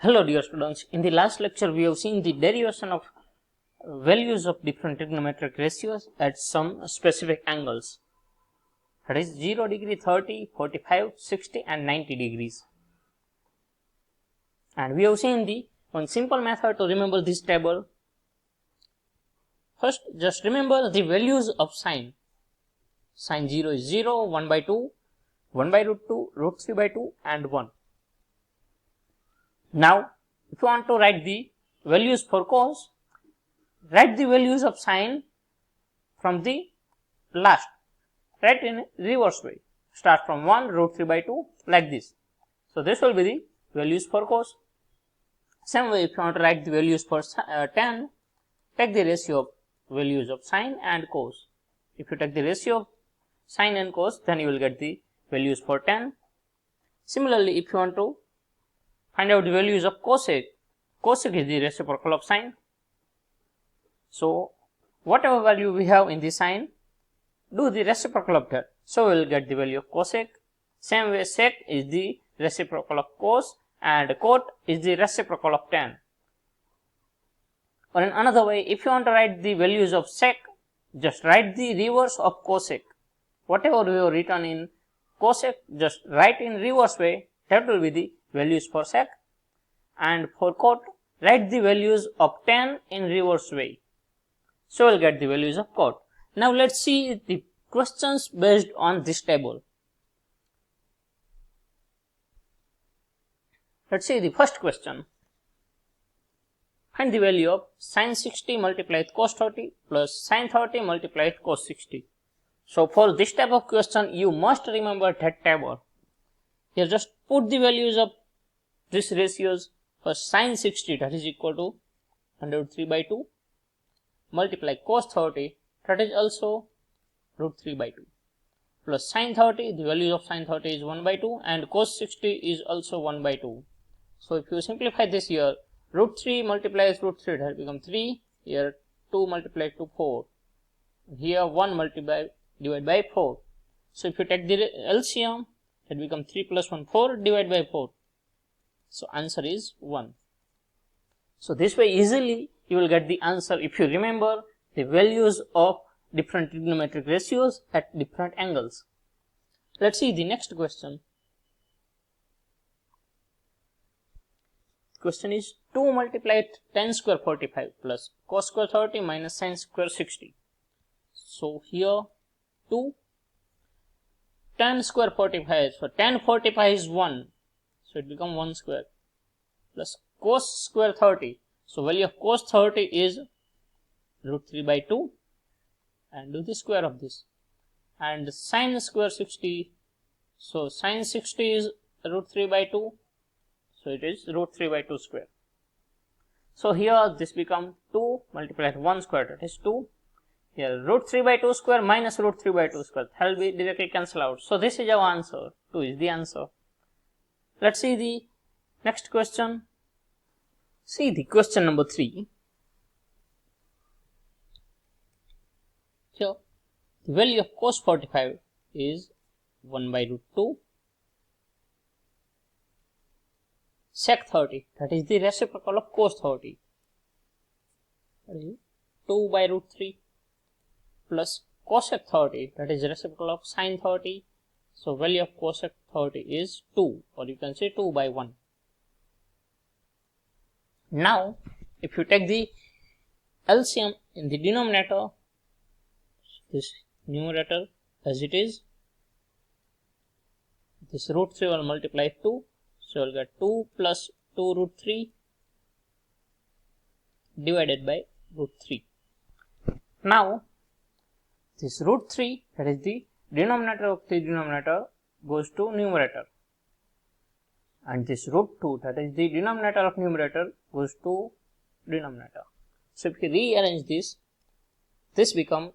Hello dear students, in the last lecture we have seen the derivation of values of different trigonometric ratios at some specific angles, that is 0 degree, 30, 45, 60 and 90 degrees. And we have seen the one simple method to remember this table. First, just remember the values of sine. Sine 0 is 0, 1 by 2, 1 by root 2, root 3 by 2 and 1. Now, if you want to write the values for cos, write the values of sine from the last, write in reverse way, start from 1, root 3 by 2 like this. So, this will be the values for cos. Same way, if you want to write the values for tan, take the ratio of values of sine and cos. If you take the ratio of sine and cos, then you will get the values for tan. Similarly, if you want to find out the values of cosec, cosec is the reciprocal of sine. So, whatever value we have in the sine, do the reciprocal of that. So, we will get the value of cosec. Same way, sec is the reciprocal of cos and cot is the reciprocal of tan. Or in another way, if you want to write the values of sec, just write the reverse of cosec. Whatever we have written in cosec, just write in reverse way, that will be the values for sec. And for cot, write the values of tan in reverse way. So, we will get the values of cot. Now, let us see the questions based on this table. Let us see the first question. Find the value of sin 60 multiplied cos 30 plus sin 30 multiplied cos 60. So, for this type of question, you must remember that table. Here, just put the values of these ratios. First, sin 60, that is equal to under root 3 by 2 multiply cos 30, that is also root 3 by 2 plus sin 30, the value of sin 30 is 1 by 2 and cos 60 is also 1 by 2. So, if you simplify this here, root 3 multiplies root 3, that will become 3, here 2 multiplied to 4, here 1 multiplied divided by 4. So, if you take the LCM, that becomes 3 plus 1, 4 divided by 4. So, answer is 1. So, this way easily you will get the answer if you remember the values of different trigonometric ratios at different angles. Let us see the next question. Question is 2 multiplied tan square 45 plus cos square 30 minus sin square 60. So, here 2 tan square 45, so tan 45 is 1, so it becomes 1 square plus cos square 30, so value of cos 30 is root 3 by 2 and do the square of this, and sin square 60, so sin 60 is root 3 by 2, so it is root 3 by 2 square. So, here this becomes 2 multiplied 1 square, that is 2. Here root 3 by 2 square minus root 3 by 2 square, that will be directly cancel out. So, this is our answer, 2 is the answer. Let us see the next question. See the question number 3. Here the value of cos 45 is 1 by root 2 sec 30, that is the reciprocal of cos 30, that is 2 by root 3 plus cosec 30, that is reciprocal of sin 30. So, value of cosec 30 is 2, or you can say 2 by 1. Now, if you take the LCM in the denominator, this numerator as it is, this root 3 will multiply 2, so you will get 2 plus 2 root 3 divided by root 3. Now, this root 3, that is the denominator of the denominator, goes to numerator, and this root 2, that is the denominator of numerator, goes to denominator. So, if you rearrange this becomes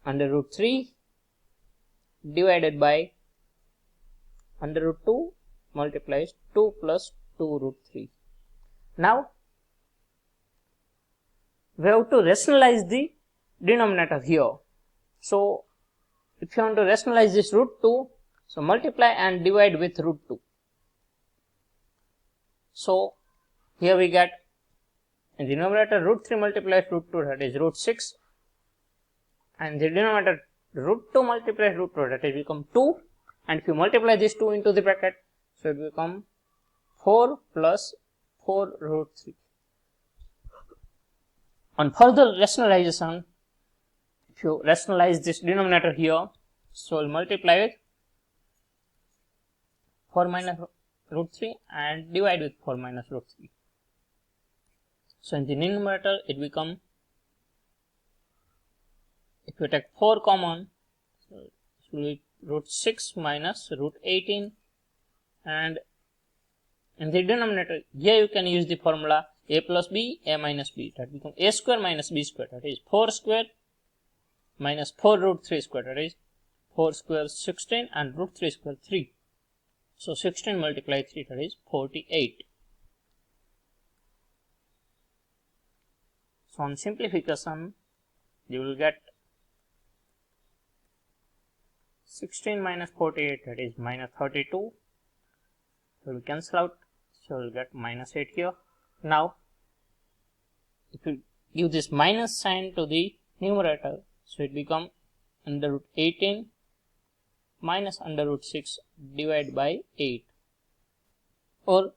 under root 3 divided by under root 2 multiplies 2 plus 2 root 3. Now, we have to rationalize the denominator here. So, if you want to rationalize this root 2, so multiply and divide with root 2. So here we get in the numerator root 3 multiplies root 2, that is root 6, and the denominator root 2 multiplies root 2, that is become 2, and if you multiply this 2 into the bracket, so it become 4 plus 4 root 3. On further rationalization, if you rationalize this denominator here, so we'll multiply with 4 minus root 3 and divide with 4 minus root 3. So in the numerator it become, if you take 4 common, so it will be root 6 minus root 18, and in the denominator here you can use the formula a plus b, a minus b, that becomes a square minus b square, that is 4 square minus 4 root 3 square, that is 4 square 16 and root 3 square 3. So 16 multiply 3, that is 48. So on simplification, you will get 16 minus 48, that is minus 32. So we cancel out, so we'll get minus 8 here. Now, if you give this minus sign to the numerator, so it become under root 18 minus under root 6 divided by 8. Or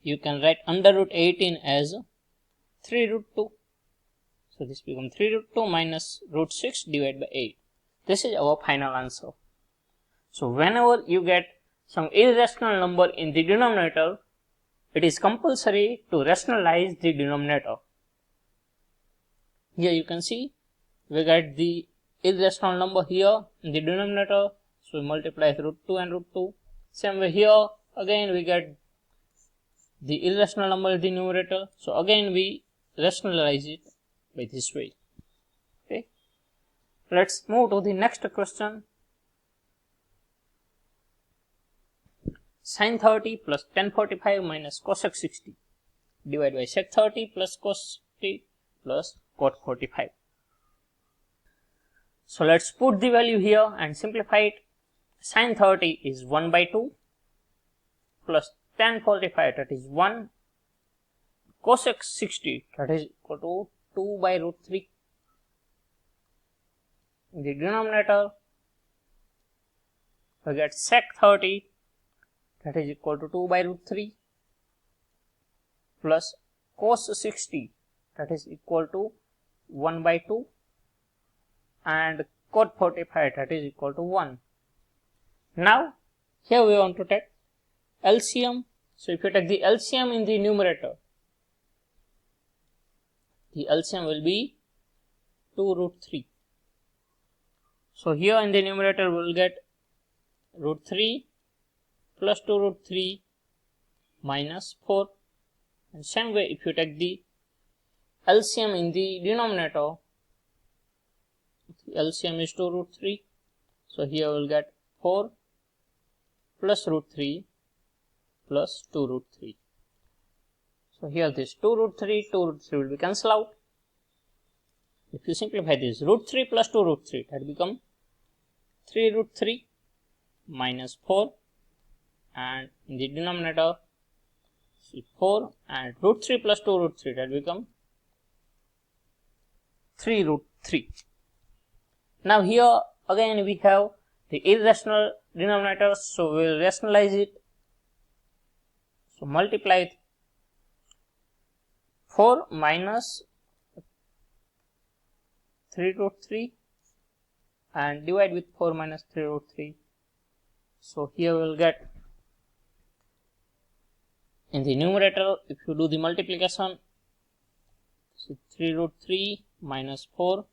you can write under root 18 as 3 root 2. So this becomes 3 root 2 minus root 6 divided by 8. This is our final answer. So whenever you get some irrational number in the denominator, it is compulsory to rationalize the denominator. Here you can see we get the irrational number here in the denominator, so we multiply root 2 and root 2. Same way here, again we get the irrational number in the numerator, so again we rationalize it by this way. Okay, let's move to the next question. Sin 30 plus tan 45 minus cosec 60 divided by sec 30 plus cos 60 plus cot 45. So let's put the value here and simplify it. Sin 30 is 1 by 2 plus tan 45, that is 1, cosec 60, that is equal to 2 by root 3. In the denominator we get sec 30, that is equal to 2 by root 3 plus cos 60, that is equal to 1 by 2, and cot 45, that is equal to 1. Now here we want to take LCM. So if you take the LCM in the numerator, the LCM will be 2 root 3. So here in the numerator we will get root 3 plus 2 root 3 minus 4, and same way if you take the LCM in the denominator, the LCM is 2 root 3, so here we will get 4 plus root 3 plus 2 root 3. So here this 2 root 3 will be cancelled out. If you simplify this, root 3 plus 2 root 3, that become 3 root 3 minus 4, and in the denominator 4, and root 3 plus 2 root 3, that become 3 root 3. Now here again we have the irrational denominator, so we will rationalize it. So multiply with 4 minus 3 root 3 and divide with 4 minus 3 root 3. So here we will get, in the numerator if you do the multiplication, so 3 root 3 minus 4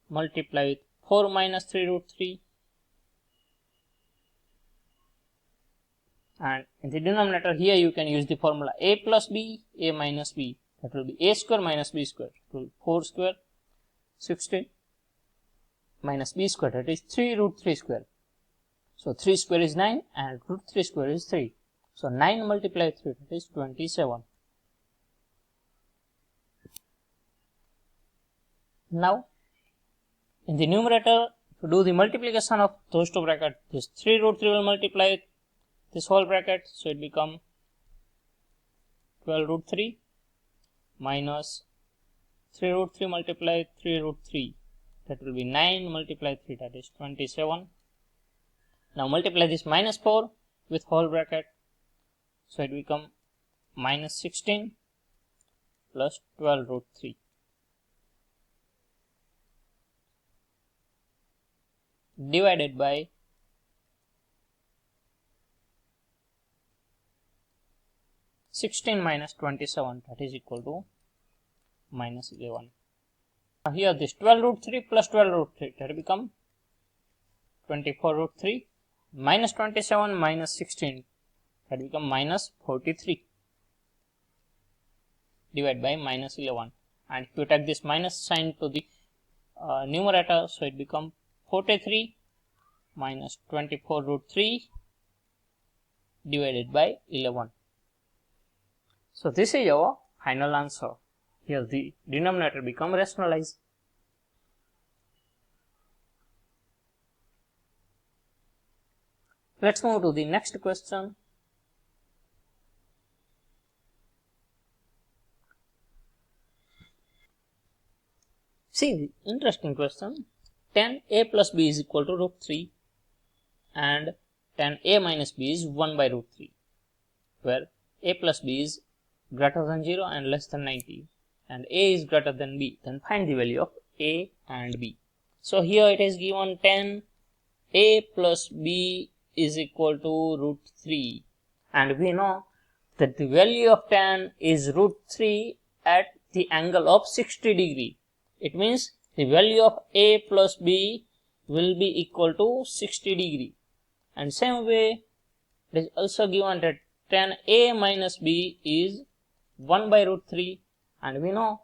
multiply with 4 minus 3 root 3, and in the denominator here you can use the formula a plus b, a minus b, that will be a square minus b square, it will be 4 square 16 minus b square, that is 3 root 3 square. So 3 square is 9 and root 3 square is 3. So 9 multiplied 3, that is 27. Now in the numerator, to do the multiplication of those two brackets, this 3 root 3 will multiply with this whole bracket, so it become 12 root 3 minus 3 root 3 multiply 3 root 3, that will be 9 multiply 3, that is 27. Now multiply this minus 4 with whole bracket, so it become minus 16 plus 12 root 3. Divided by 16 minus 27, that is equal to minus 11. Now here this 12 root 3 plus 12 root 3, that will become 24 root 3 minus 27 minus 16, that will become minus 43, divided by minus 11. And if you take this minus sign to the numerator, so it becomes 43 minus 24 root 3 divided by 11. So this is our final answer. Here the denominator become rationalized. Let's move to the next question. See the interesting question. Tan a plus b is equal to root 3 and tan a minus b is 1 by root 3, where a plus b is greater than 0 and less than 90 and a is greater than b. Then find the value of a and b. So here it is given tan a plus b is equal to root 3, and we know that the value of tan is root 3 at the angle of 60 degree. It means the value of a plus b will be equal to 60 degree. And same way it is also given that tan a minus b is 1 by root 3, and we know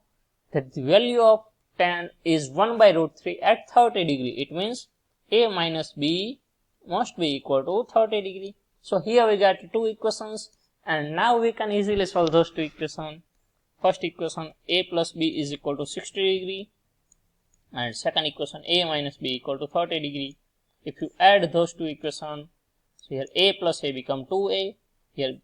that the value of tan is 1 by root 3 at 30 degree. It means a minus b must be equal to 30 degree. So here we got two equations, and now we can easily solve those two equations. First equation, a plus b is equal to 60 degree, and second equation, a minus b equal to 30 degree. If you add those two equations, so here a plus a become 2a, here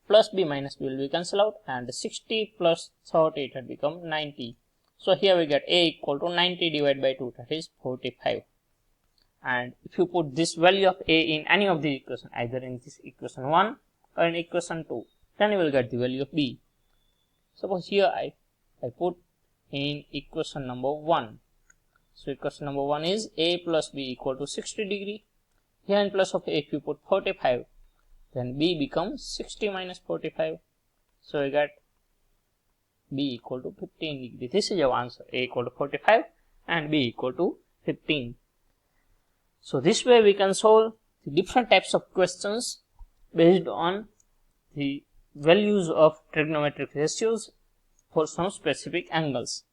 plus b minus b will be cancelled out, and 60 plus 30, that become 90. So here we get a equal to 90 divided by 2, that is 45. And if you put this value of a in any of the equation, either in this equation 1 or in equation 2, then you will get the value of b. Suppose here I put in equation number 1. So equation number 1 is a plus b equal to 60 degree. Here in place of a, if you put 45, then b becomes 60 minus 45. So we get b equal to 15 degree. This is our answer. A equal to 45 and b equal to 15. So this way we can solve the different types of questions based on the values of trigonometric ratios for some specific angles.